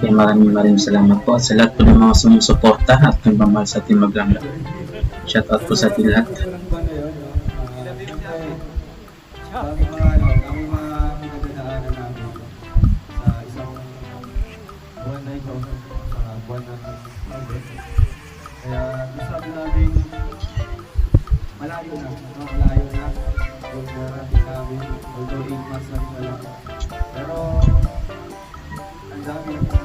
Kaya maraming salamat po at sa lahat po ng mga sumusuporta at nagmamahal sa ating Maglanggam. Shoutout po sa ating lahat. Kaya masabi namin malayo na huwag narating namin although 8 months na rin wala pero ang dami